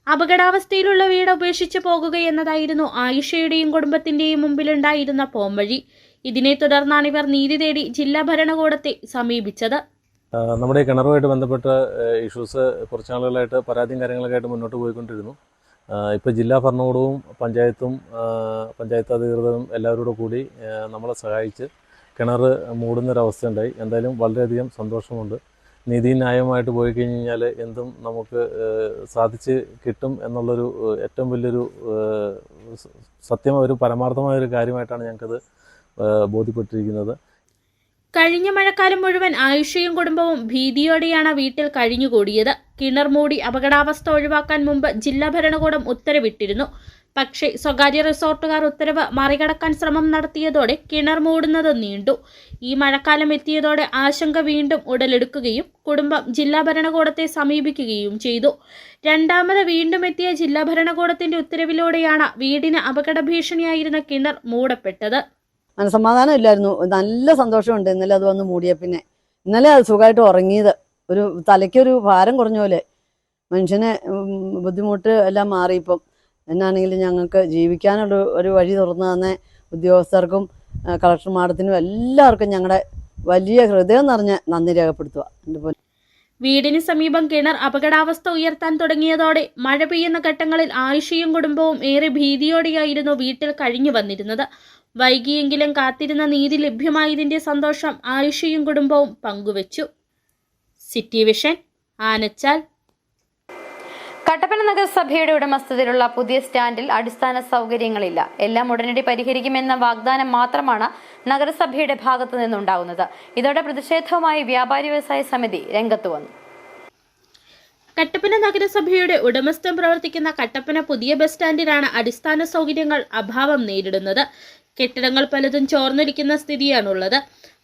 അപകടാവസ്ഥയിലുള്ള വീട് ഉപേക്ഷിച്ച് പോകുകയെന്നതായിരുന്നു ആയിഷയുടെയും കുടുംബത്തിന്റെയും മുമ്പിലുണ്ടായിരുന്ന പോംവഴി. ഇതിനെ തുടർന്നാണ് ഇവർ നീതി തേടി ജില്ലാ ഭരണകൂടത്തെ സമീപിച്ചത്. നമ്മുടെ കിണറുമായിട്ട് ബന്ധപ്പെട്ട ഇഷ്യൂസ് കുറച്ച് നാളുകളായിട്ട് പരാതിയും കാര്യങ്ങളൊക്കെ ആയിട്ട് മുന്നോട്ട് പോയിക്കൊണ്ടിരുന്നു. ഇപ്പോൾ ജില്ലാ ഭരണകൂടവും പഞ്ചായത്ത് അധികൃതരും എല്ലാവരോടും കൂടി നമ്മളെ സഹായിച്ച് കിണർ മൂടുന്നൊരവസ്ഥയുണ്ടായി. എന്തായാലും വളരെയധികം സന്തോഷമുണ്ട്. നീതി ന്യായമായിട്ട് പോയി കഴിഞ്ഞാൽ എന്തും നമുക്ക് സാധിച്ച് കിട്ടും എന്നുള്ളൊരു ഏറ്റവും വലിയൊരു ഒരു പരമാർത്ഥമായൊരു കാര്യമായിട്ടാണ് ഞങ്ങൾക്കത് ബോധ്യപ്പെട്ടിരിക്കുന്നത്. കഴിഞ്ഞ മഴക്കാലം മുഴുവൻ ആയിഷയും കുടുംബവും ഭീതിയോടെയാണ് വീട്ടിൽ കഴിഞ്ഞുകൂടിയത്. കിണർ മൂടി അപകടാവസ്ഥ ഒഴിവാക്കാൻ മുമ്പ് ജില്ലാ ഭരണകൂടം ഉത്തരവിട്ടിരുന്നു. പക്ഷേ സ്വകാര്യ റിസോർട്ടുകാർ ഉത്തരവ് മറികടക്കാൻ ശ്രമം നടത്തിയതോടെ കിണർ മൂടുന്നത് നീണ്ടു. ഈ മഴക്കാലം എത്തിയതോടെ ആശങ്ക വീണ്ടും ഉടലെടുക്കുകയും കുടുംബം ജില്ലാ ഭരണകൂടത്തെ സമീപിക്കുകയും ചെയ്തു. രണ്ടാമത് വീണ്ടും എത്തിയ ജില്ലാ ഭരണകൂടത്തിന്റെ ഉത്തരവിലൂടെയാണ് വീടിന് അപകട ഭീഷണിയായിരുന്ന കിണർ മൂടപ്പെട്ടത്. മനസമാധാനം ഇല്ലായിരുന്നു. നല്ല സന്തോഷമുണ്ട് ഇന്നലെ അത് വന്ന് മൂടിയ പിന്നെ. ഇന്നലെ അത് സുഖമായിട്ട് ഉറങ്ങിയത്. ഒരു തലയ്ക്കൊരു ഭാരം കുറഞ്ഞ പോലെ. മനുഷ്യന് ബുദ്ധിമുട്ട് എല്ലാം മാറി. ഇപ്പം എന്നാണെങ്കിലും ഞങ്ങൾക്ക് ജീവിക്കാനുള്ള ഒരു വഴി തുറന്നു തന്നെ ഉദ്യോഗസ്ഥർക്കും കളക്ടർ മാഡത്തിനും എല്ലാവർക്കും ഞങ്ങളുടെ വലിയ ഹൃദയം നിറഞ്ഞ നന്ദി രേഖപ്പെടുത്തുക. എൻ്റെ പോലെ വീടിന് സമീപം കിണർ അപകടാവസ്ഥ ഉയർത്താൻ തുടങ്ങിയതോടെ മഴ പെയ്യുന്ന ഘട്ടങ്ങളിൽ ആയിഷയും കുടുംബവും ഏറെ ഭീതിയോടെയായിരുന്നു വീട്ടിൽ കഴിഞ്ഞു വന്നിരുന്നത്. വൈകിയെങ്കിലും കാത്തിരുന്ന നീതി ലഭ്യമായതിന്റെ സന്തോഷം ആയിഷയും കുടുംബവും പങ്കുവച്ചു. City vision, Anachal. കട്ടപ്പന നഗരസഭയുടെ ഉടമസ്ഥതയിലുള്ള പുതിയ സ്റ്റാൻഡിൽ അടിസ്ഥാന സൗകര്യങ്ങളില്ല. എല്ലാം ഉടനടി പരിഹരിക്കുമെന്ന വാഗ്ദാനം മാത്രമാണ് നഗരസഭയുടെ ഭാഗത്തു നിന്നുണ്ടാകുന്നത്. ഇതോടെ പ്രതിഷേധവുമായി വ്യാപാരി വ്യവസായ സമിതി രംഗത്ത് വന്നു. കട്ടപ്പന നഗരസഭയുടെ ഉടമസ്ഥം പ്രവർത്തിക്കുന്ന കട്ടപ്പന പുതിയ ബസ് സ്റ്റാൻഡിലാണ് അടിസ്ഥാന സൗകര്യങ്ങൾ അഭാവം നേരിടുന്നത്. കെട്ടിടങ്ങൾ പലതും ചോർന്നൊലിക്കുന്ന സ്ഥിതിയാണുള്ളത്.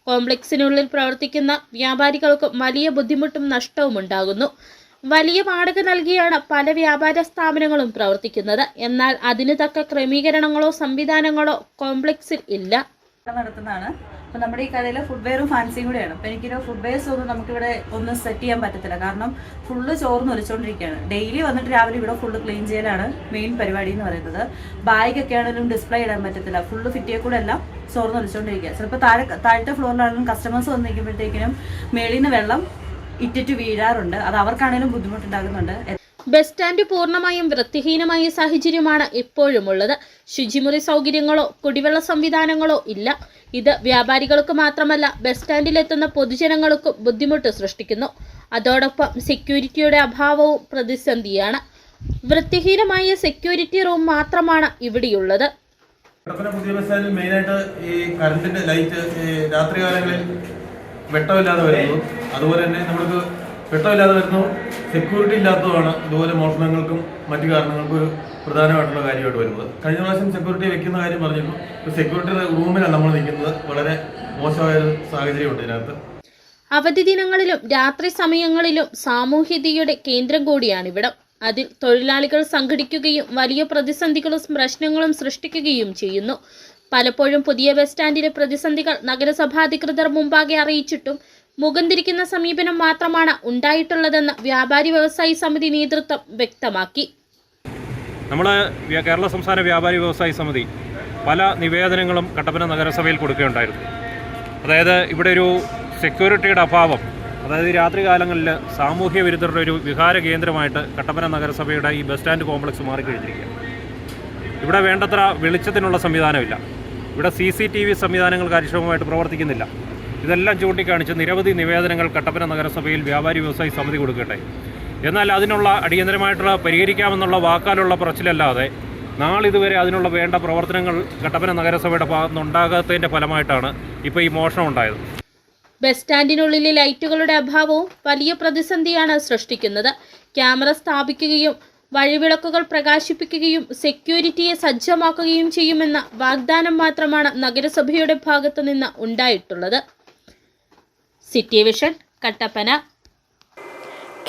കോംപ്ലക്സിനുള്ളിൽ പ്രവർത്തിക്കുന്ന വ്യാപാരികൾക്കും വലിയ ബുദ്ധിമുട്ടും നഷ്ടവും ഉണ്ടാകുന്നു. വലിയ വാടക നൽകിയാണ് പല വ്യാപാര സ്ഥാപനങ്ങളും പ്രവർത്തിക്കുന്നത്. എന്നാൽ അതിന് തക്ക ക്രമീകരണങ്ങളോ സംവിധാനങ്ങളോ കോംപ്ലക്സിൽ ഇല്ല. നടത്തുന്നതാണ്. അപ്പോൾ നമ്മുടെ ഈ കടയിൽ ഫുഡ്വെയറും ഫാൻസിയും കൂടെയാണ്. അപ്പോൾ എനിക്കൊരു ഫുഡ്വെയർസ് ഒന്നും നമുക്കിവിടെ ഒന്നും സെറ്റ് ചെയ്യാൻ പറ്റത്തില്ല. കാരണം ഫുള്ള് ചോർന്ന് ഒലിച്ചുകൊണ്ടിരിക്കുകയാണ്. ഡെയിലി വന്നിട്ട് രാവിലെ ഇവിടെ ഫുള്ള് ക്ലീൻ ചെയ്യലാണ് മെയിൻ പരിപാടി എന്ന് പറയുന്നത്. ബാഗൊക്കെ ആണെങ്കിലും ഡിസ്പ്ലേ ഇടാൻ പറ്റത്തില്ല. ഫുള്ള് ഫിറ്റിയെ കൂടെ എല്ലാം ചോർന്ന് ഒലിച്ചുകൊണ്ടിരിക്കുക. ചിലപ്പോൾ താഴത്തെ ഫ്ലോറിലാണെങ്കിലും കസ്റ്റമേഴ്സ് വന്ന് നിൽക്കുമ്പോഴത്തേക്കിനും മേളിൽ നിന്ന് വെള്ളം ഇറ്റിറ്റ് വീഴാറുണ്ട്. അത് അവർക്കാണെങ്കിലും ബുദ്ധിമുട്ടുണ്ടാകുന്നുണ്ട്. ബസ് സ്റ്റാൻഡ് പൂർണ്ണമായും വൃത്തിഹീനമായ സാഹചര്യമാണ് ഇപ്പോഴും ഉള്ളത്. ശുചിമുറി സൗകര്യങ്ങളോ കുടിവെള്ള സംവിധാനങ്ങളോ ഇല്ല. ഇത് വ്യാപാരികൾക്ക് മാത്രമല്ല ബസ് സ്റ്റാൻഡിലെത്തുന്ന പൊതുജനങ്ങൾക്കും ബുദ്ധിമുട്ട് സൃഷ്ടിക്കുന്നു. അതോടൊപ്പം സെക്യൂരിറ്റിയുടെ അഭാവവും പ്രതിസന്ധിയാണ്. വൃത്തിഹീനമായ സെക്യൂരിറ്റി റൂം മാത്രമാണ് ഇവിടെയുള്ളത്. പുതിയ ബസ് സ്റ്റാൻഡിൽ മെയിനായിട്ട് ഈ കറണ്ടിന്റെ ലൈറ്റ് രാത്രികാലങ്ങളിൽ വെട്ടമില്ലാതെ വരുന്നു. അതുപോലെ തന്നെ നമ്മൾക്ക് വെട്ടമില്ലാതെ വരുന്നു, സെക്യൂരിറ്റി ഇല്ലാത്തതാണ് ഇതുപോലെ മോഷണങ്ങൾക്കും മറ്റു കാരണങ്ങൾക്കും ഒരു പ്രധാനമായിട്ടുള്ള കാര്യമായിട്ട് വരുന്നത്. കഴിഞ്ഞ പ്രാവശ്യം സെക്യൂരിറ്റി വെക്കുന്ന കാര്യം പറഞ്ഞിരുന്നു. സെക്യൂരിറ്റി റൂമിലാണ് നമ്മൾ നിൽക്കുന്നത്. വളരെ മോശമായൊരു സാഹചര്യമുണ്ട് ഇതിനകത്ത്. അവധി ദിനങ്ങളിലും രാത്രി സമയങ്ങളിലും സാമൂഹ്യതയുടെ കേന്ദ്രം കൂടിയാണിവിടം. അതിൽ തൊഴിലാളികൾ സംഘടിക്കുകയും വലിയ പ്രതിസന്ധികളും പ്രശ്നങ്ങളും സൃഷ്ടിക്കുകയും ചെയ്യുന്നു. പലപ്പോഴും പുതിയ ബസ് സ്റ്റാൻഡിലെ പ്രതിസന്ധികൾ നഗരസഭാധികൃതർ മുമ്പാകെ അറിയിച്ചിട്ടും മുഖം തിരിക്കുന്ന സമീപനം മാത്രമാണ് ഉണ്ടായിട്ടുള്ളതെന്ന് വ്യാപാരി വ്യവസായി സമിതി നേതൃത്വം വ്യക്തമാക്കി. നമ്മൾ കേരള സംസ്ഥാന വ്യാപാരി വ്യവസായി സമിതി പല നിവേദനങ്ങളും കട്ടപ്പന നഗരസഭയിൽ കൊടുക്കുകയുണ്ടായിരുന്നു. അതായത് ഇവിടെ ഒരു സെക്യൂരിറ്റിയുടെ അഭാവം, അതായത് രാത്രികാലങ്ങളിൽ സാമൂഹ്യ വിരുദ്ധരുടെ ഒരു വിഹാര കേന്ദ്രമായിട്ട് കട്ടപ്പന നഗരസഭയുടെ ഈ ബസ് സ്റ്റാൻഡ് കോംപ്ലക്സ് മാറിക്കഴിഞ്ഞിരിക്കുക. ഇവിടെ വേണ്ടത്ര വെളിച്ചത്തിനുള്ള സംവിധാനമില്ല. ഇവിടെ CCTV സംവിധാനങ്ങൾ കാര്യക്ഷമമായിട്ട് പ്രവർത്തിക്കുന്നില്ല. ഇതെല്ലാം ചൂണ്ടിക്കാണിച്ച് നിരവധി നിവേദനങ്ങൾ കട്ടപ്പന നഗരസഭയിൽ വ്യാപാരി വ്യവസായി സമിതി കൊടുക്കട്ടെ. എന്നാൽ അതിനുള്ള അടിയന്തരമായിട്ടുള്ള പരിഹരിക്കാമെന്നുള്ള വാക്കാലുള്ള പറച്ചിലല്ലാതെ നാളിതുവരെ അതിനുള്ള വേണ്ട പ്രവർത്തനങ്ങൾ കട്ടപ്പന നഗരസഭയുടെ ഭാഗത്തുനിന്ന് ഉണ്ടാകാത്തതിൻ്റെ ഫലമായിട്ടാണ് ഇപ്പോൾ ഈ മോഷണം ഉണ്ടായത്. ബസ് സ്റ്റാൻഡിനുള്ളിലെ ലൈറ്റുകളുടെ അഭാവവും വലിയ പ്രതിസന്ധിയാണ് സൃഷ്ടിക്കുന്നത്. ക്യാമറ സ്ഥാപിക്കുകയും വഴിവിളക്കുകൾ പ്രകാശിപ്പിക്കുകയും സെക്യൂരിറ്റിയെ സജ്ജമാക്കുകയും ചെയ്യുമെന്ന വാഗ്ദാനം മാത്രമാണ് നഗരസഭയുടെ ഭാഗത്തു നിന്ന് ഉണ്ടായിട്ടുള്ളത്. City vision, Kattappana.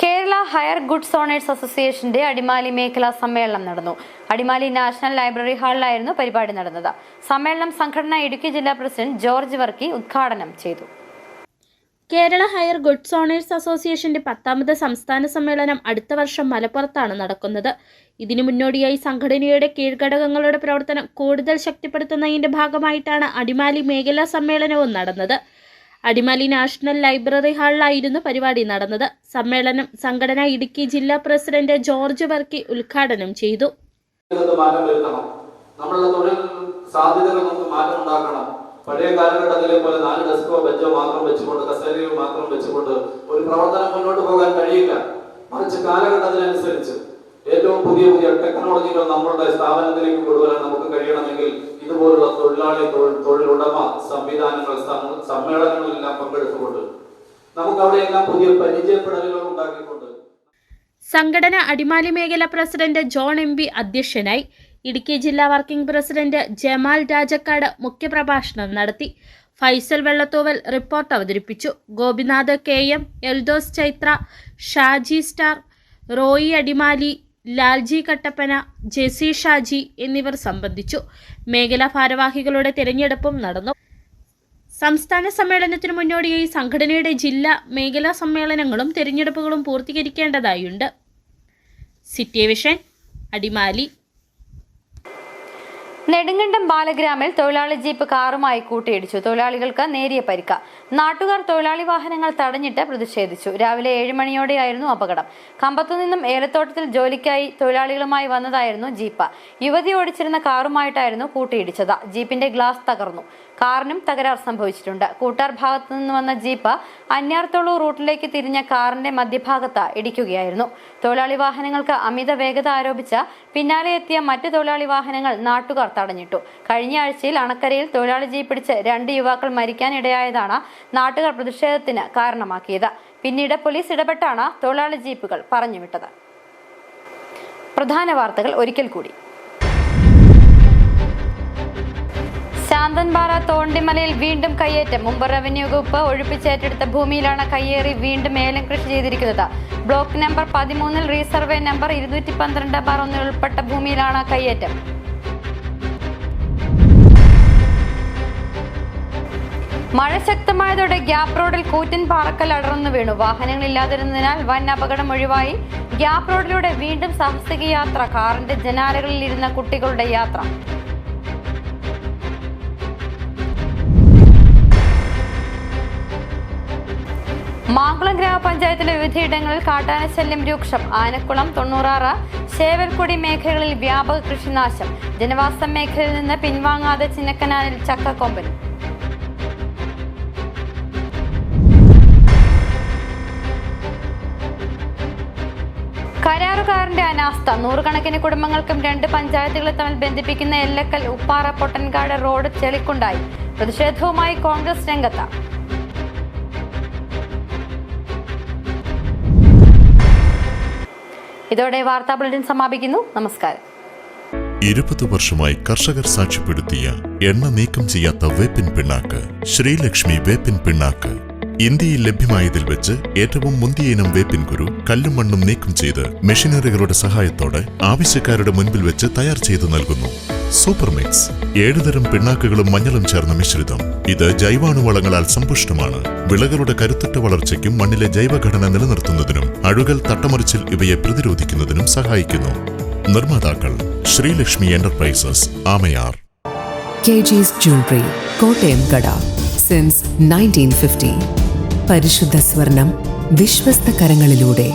Kerala hire goods owners അസോസിയേഷന്റെ അടിമാലി മേഖലാ സമ്മേളനം നടന്നു. അടിമാലി നാഷണൽ ലൈബ്രറി ഹാളിലായിരുന്നു പരിപാടി നടന്നത്. സമ്മേളനം സംഘടന ഇടുക്കി ജില്ലാ പ്രസിഡന്റ് ജോർജ് വർക്കി ഉദ്ഘാടനം ചെയ്തു. കേരള ഹയർ ഗുഡ്സ് ഓണേഴ്സ് അസോസിയേഷന്റെ 10ാമത് സംസ്ഥാന സമ്മേളനം അടുത്ത വർഷം മലപ്പുറത്താണ് നടക്കുന്നത്. ഇതിനു മുന്നോടിയായി സംഘടനയുടെ കീഴ്ഘടകങ്ങളുടെ പ്രവർത്തനം കൂടുതൽ ശക്തിപ്പെടുത്തുന്നതിന്റെ ഭാഗമായിട്ടാണ് അടിമാലി മേഖലാ സമ്മേളനവും നടന്നത്. അടിമാലി നാഷണൽ ലൈബ്രറി ഹാളിലായിരുന്നു പരിപാടി നടന്നത്. സമ്മേളനം സംഘടന ഇടുക്കി ജില്ലാ പ്രസിഡന്റ് ജോർജ് വർക്കി ഉദ്ഘാടനം ചെയ്തു. നമ്മളുടെ തൊഴിൽ സാധ്യതകൾ നമുക്ക് മാറ്റം ഉണ്ടാക്കണം. പഴയ കാലഘട്ടത്തിലെ പോലെ 4 ഡെസ്കോ ബെഞ്ചോ മാത്രം വെച്ചുകൊണ്ട്, കസേരയോ മാത്രം വെച്ചുകൊണ്ട് ഒരു പ്രവർത്തനം മുന്നോട്ട് പോകാൻ കഴിയില്ല. മറിച്ച് കാലഘട്ടത്തിനനുസരിച്ച് ഏറ്റവും പുതിയ ടെക്നോളജികൾ നമ്മളുടെ സ്ഥാപനത്തിലേക്ക് കൊണ്ടുവരാൻ നമുക്ക് കഴിയണമെങ്കിൽ ഇതുപോലുള്ള തൊഴിലുടമ സംവിധാനങ്ങൾ, സമ്മേളനങ്ങളെല്ലാം പങ്കെടുത്തുകൊണ്ട് നമുക്ക് അവിടെയെല്ലാം പുതിയ പരിചയപ്പെടലുകൾ ഉണ്ടാക്കിക്കൊണ്ട് സംഘടന അടിമാലി മേഖല പ്രസിഡന്റ് ജോൺ MP അധ്യക്ഷനായി. ഇടുക്കി ജില്ലാ വർക്കിംഗ് പ്രസിഡന്റ് ജമാൽ രാജക്കാട് മുഖ്യപ്രഭാഷണം നടത്തി. ഫൈസൽ വെള്ളത്തൂവൽ റിപ്പോർട്ട് അവതരിപ്പിച്ചു. ഗോപിനാഥ് KM, എൽദോസ് ചൈത്ര, ഷാജി സ്റ്റാർ, റോയി അടിമാലി, ലാൽജി കട്ടപ്പന, ജെസി ഷാജി എന്നിവർ സംബന്ധിച്ചു. മേഖലാ ഭാരവാഹികളുടെ തിരഞ്ഞെടുപ്പും നടന്നു. സംസ്ഥാന സമ്മേളനത്തിന് മുന്നോടിയായി സംഘടനയുടെ ജില്ലാ മേഖലാ സമ്മേളനങ്ങളും തിരഞ്ഞെടുപ്പുകളും പൂർത്തീകരിക്കേണ്ടതായുണ്ട്. City vision, Adimali. നെടുങ്കണ്ടം ബാലഗ്രാമിൽ തൊഴിലാളി ജീപ്പ് കാറുമായി കൂട്ടിയിടിച്ചു. തൊഴിലാളികൾക്ക് നേരിയ പരിക്ക്. നാട്ടുകാർ തൊഴിലാളി വാഹനങ്ങൾ തടഞ്ഞിട്ട് പ്രതിഷേധിച്ചു. രാവിലെ 7 മണിയോടെയായിരുന്നു അപകടം. കമ്പത്തുനിന്നും ഏലത്തോട്ടത്തിൽ ജോലിക്കായി തൊഴിലാളികളുമായി വന്നതായിരുന്നു ജീപ്പ്. യുവതി ഓടിച്ചിരുന്ന കാറുമായിട്ടായിരുന്നു കൂട്ടിയിടിച്ചത്. ജീപ്പിന്റെ ഗ്ലാസ് തകർന്നു. കാറിനും തകരാർ സംഭവിച്ചിട്ടുണ്ട്. കൂട്ടാർ ഭാഗത്തു നിന്ന് വന്ന ജീപ്പ് അന്യാർത്തോളു റൂട്ടിലേക്ക് തിരിഞ്ഞ കാറിന്റെ മധ്യഭാഗത്ത് ഇടിക്കുകയായിരുന്നു. തൊഴിലാളി വാഹനങ്ങൾക്ക് അമിത വേഗത ആരോപിച്ച് പിന്നാലെ എത്തിയ മറ്റ് തൊഴിലാളി വാഹനങ്ങൾ നാട്ടുകാർ തടഞ്ഞിട്ടു. കഴിഞ്ഞ ആഴ്ചയിൽ അണക്കരയിൽ തൊഴിലാളി ജീപ്പിടിച്ച് 2 യുവാക്കൾ മരിക്കാനിടയായതാണ് നാട്ടുകാർ പ്രതിഷേധത്തിന് കാരണമാക്കിയത്. പിന്നീട് പോലീസ് ഇടപെട്ടാണ് തൊഴിലാളി ജീപ്പുകൾ പറഞ്ഞുവിട്ടത്. പ്രധാന വാർത്തകൾ ഒരിക്കൽ കൂടി. ശാന്തൻപാറ തോണ്ടിമലയിൽ വീണ്ടും കയ്യേറ്റം. മുമ്പ് റവന്യൂ വകുപ്പ് ഒഴിപ്പിച്ചേറ്റെടുത്ത ഭൂമിയിലാണ് കയ്യേറി വീണ്ടും ഏലം കൃഷി ചെയ്തിരിക്കുന്നത്. ബ്ലോക്ക് നമ്പർ 13 റീസർവേ നമ്പർ 212/1 ഉൾപ്പെട്ട ഭൂമിയിലാണ് കയ്യേറ്റം. മഴ ശക്തമായതോടെ ഗ്യാപ് റോഡിൽ കൂറ്റൻ പാറക്കൽ അടർന്നു വീണു. വാഹനങ്ങളില്ലാതിരുന്നതിനാൽ വൻ അപകടം ഒഴിവായി. ഗ്യാപ് റോഡിലൂടെ വീണ്ടും സാഹസിക യാത്ര. കാറിന്റെ ജനാലകളിൽ ഇരുന്ന കുട്ടികളുടെ യാത്ര. മാങ്കുളം ഗ്രാമപഞ്ചായത്തിലെ വിവിധയിടങ്ങളിൽ കാട്ടാനശല്യം രൂക്ഷം. ആനക്കുളം, 96, ശേവൽക്കൊടി മേഖലകളിൽ വ്യാപക കൃഷിനാശം. ജനവാസ മേഖലയിൽ നിന്ന് പിൻവാങ്ങാതെ ചിന്നക്കനാലിൽ ചക്കക്കൊമ്പൻ. കരാറുകാരന്റെ അനാസ്ഥ. നൂറുകണക്കിന് കുടുംബങ്ങൾക്കും 2 പഞ്ചായത്തുകളെ തമ്മിൽ ബന്ധിപ്പിക്കുന്ന എല്ലക്കൽ ഉപ്പാറ പൊട്ടൻകാട് റോഡ് ചെളിക്കുണ്ടായി. പ്രതിഷേധവുമായി കോൺഗ്രസ് രംഗത്ത്. ഇതോടെ വാർത്താ ബുള്ളറ്റിൻ സമാപിക്കുന്നു. നമസ്കാരം. 20 വർഷമായി കർഷകർ സാക്ഷ്യപ്പെടുത്തിയ എണ്ണ നീക്കം ചെയ്യാത്ത വേപ്പിൻ പിണ്ണാക്ക് ശ്രീലക്ഷ്മി വേപ്പിൻ പിണ്ണാക്ക്. ഇന്ത്യയിൽ ലഭ്യമായതിൽ വെച്ച് ഏറ്റവും മുന്തിയ ഇനം വേപ്പിൻ കുരു കല്ലും മണ്ണും നീക്കം ചെയ്ത് മെഷീനറികളുടെ സഹായത്തോടെ ആവശ്യക്കാരുടെ മുൻപിൽ വെച്ച് തയ്യാർ ചെയ്തു നൽകുന്നു. സൂപ്പർ മിക്സ് 7 തരം പിണ്ണാക്കുകളും മഞ്ഞളും ചേർന്ന മിശ്രിതം. ഇത് ജൈവാണുവളങ്ങളാൽ സമ്പുഷ്ടമാണ്. വിളകളുടെ കരുത്തുറ്റ വളർച്ചയ്ക്കും മണ്ണിലെ ജൈവഘടന നിലനിർത്തുന്നതിനും അഴുകൽ, തട്ടമറിച്ചിൽ ഇവയെ പ്രതിരോധിക്കുന്നതിനും സഹായിക്കുന്നു. നിർമ്മാതാക്കൾ Sreelakshmi enterprises, Amayar. KG's Jewelry, Kottayam കട. സിൻസ് 1950. പരിശുദ്ധ സ്വർണം വിശ്വസ്ത കരങ്ങളിലൂടെ.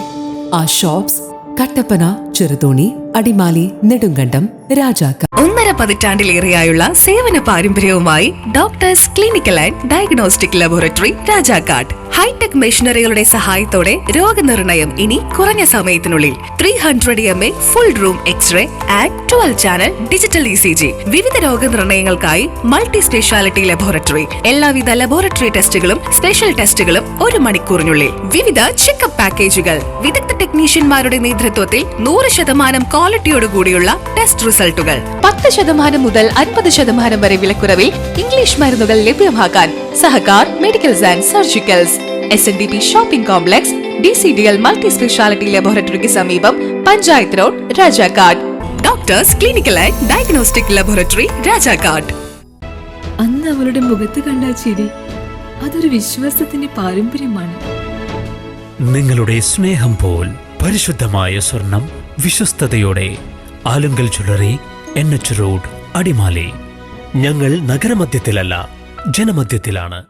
ആ ഷോപ്സ് കട്ടപ്പന, ചെറുതോണി, അടിമാലി, നെടുങ്കണ്ടം, രാജാക്ക. 1.5 പതിറ്റാണ്ടിലേറെയായുള്ള സേവന പാരമ്പര്യവുമായി doctors clinical and diagnostic laboratory, Rajakkad. Hi tech മെഷീനറികളുടെ സഹായത്തോടെ രോഗനിർണയം ഇനി കുറഞ്ഞ സമയത്തിനുള്ളിൽ. 300 mA full room x ray and 12 channel digital ECG. വിവിധ രോഗനിർണയങ്ങൾക്കായി മൾട്ടി സ്പെഷ്യാലിറ്റി ലബോറട്ടറി. എല്ലാവിധ ലബോറട്ടറി ടെസ്റ്റുകളും സ്പെഷ്യൽ ടെസ്റ്റുകളും 1 മണിക്കൂറിനുള്ളിൽ. വിവിധ ചെക്കപ്പ് പാക്കേജുകൾ. വിദഗ്ധ ടെക്നീഷ്യന്മാരുടെ നേതൃത്വത്തിൽ 100% ക്വാളിറ്റിയോടുകൂടിയുള്ള ടെസ്റ്റ് റിസൾട്ടുകൾ. 10% മുതൽ 50% വരെ വിലക്കുറവിൽ ഇംഗ്ലീഷ് മരുന്നുകൾ ലഭ്യമാക്കാൻ Sahakar medicals and surgicals, SNDP shopping complex, DCDL multi speciality ലബോറട്ടറിക്ക് സമീപം, panchayat road, Rajakkad. Doctors clinical and diagnostic laboratory, Rajakkad. അന്ന് അവളുടെ മുഖത്ത് കണ്ട ചിരി അതൊരു വിശ്വാസത്തിന്റെ പാരമ്പര്യമാണ്. നിങ്ങളുടെ സ്നേഹം പോൽ പരിശുദ്ധമായ സ്വർണം വിശ്വസ്തയോടെ Alunkal jewellery, NH road, Adimali. ഞങ്ങൾ നഗരമധ്യത്തിലല്ല, ജനമധ്യത്തിലാണ്.